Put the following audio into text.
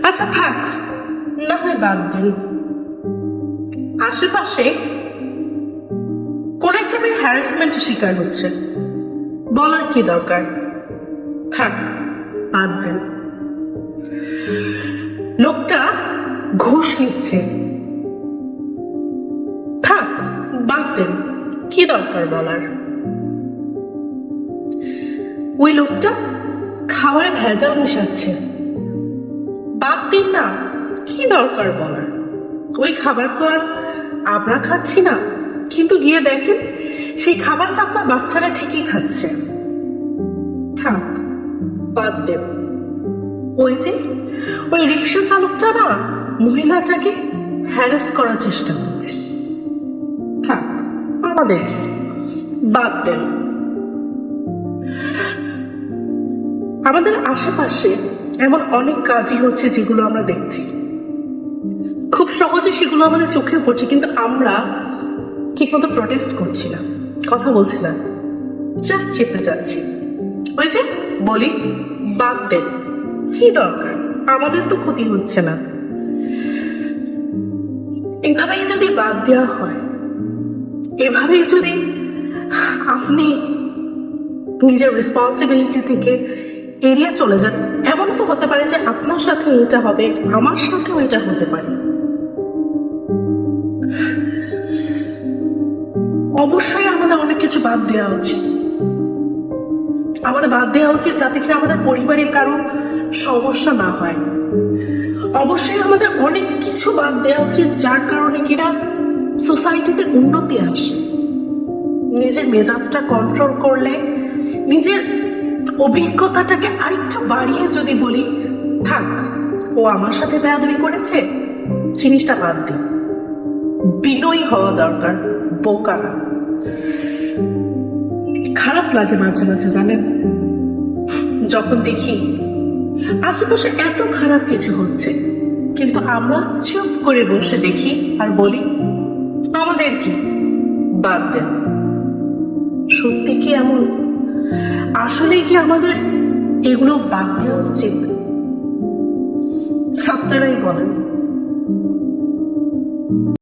আচ্ছা থাক, না হয় বাদ দেন। আশেপাশে কোন একটা মেয়ে হ্যারাসমেন্টের শিকার হচ্ছে, বলার কি দরকার? থাক, বাদ দেন। লোকটা ঘুষ নিচ্ছে, থাক, বাদ দেন, কি দরকার বলার? ওই লোকটা খাবারে ভেজাল মিশাচ্ছে, বাদ দিন না, কি দরকার বলার? ওই খাবার তো আর আমরা খাচ্ছি না, কিন্তু গিয়ে দেখেন সেই খাবারটা আপনার বাচ্চারা ঠিকই খাচ্ছে। থাক, বাদ দেন। ওই রিক্সা চালকটা না মহিলাটাকে হ্যারাস করার চেষ্টা করছে, থাক, আমাদের কি, বাদ দেন। আমাদের আশেপাশে এমন অনেক কাজই হচ্ছে যেগুলো আমরা দেখছি, খুব সহজে সেগুলো আমাদের চোখে পড়ছে, কিন্তু আমরা ঠিকমতো প্রোটেস্ট করছি না, কথা বলছি না, জাস্ট চেপে যাচ্ছি। ওই যে বলি, বাদ দেন, কি দরকার? আমাদের তো ক্ষতি হচ্ছে না। এভাবেই যদি বাদ দেওয়া হয়, এভাবেই যদি আপনি নিজের রেসপন্সিবিলিটি থেকে এড়িয়ে চলে যান, এমন তো হতে পারে যে আপনার সাথে এটা হবে, আমার সাথেও এটা হতে পারে। অবশ্যই আমাদের অনেক কিছু বাদ দেওয়া উচিত, আমাদের বাদ দেওয়া উচিত যাতে কিনা আমাদের পরিবারের কারো সমস্যা না হয়। অবশ্যই আমাদের অনেক কিছু বাদ দেওয়া উচিত যার কারণে কিনা সোসাইটিতে উন্নতি আসে। নিজের মেজাজটা কন্ট্রোল করলে, নিজের অভিজ্ঞতাটাকে আরেকটু বাড়িয়ে যদি বলি, থাক, ও আমার সাথে বেয়াদবি করেছে, জিনিসটা বাদ দিই। বিনয়ী হওয়া দরকার, বোকা না। খারাপ লাগে মাঝে মাঝে জানেন, যখন দেখি আশেপাশে এত খারাপ কিছু হচ্ছে, কিন্তু আমরা চুপ করে বসে দেখি আর বলি আমাদের কি, বাদ দেন। সত্যি কি এমন? আসলে কি আমাদের এগুলো বাদ দেওয়া উচিত? আপনারাই বলেন।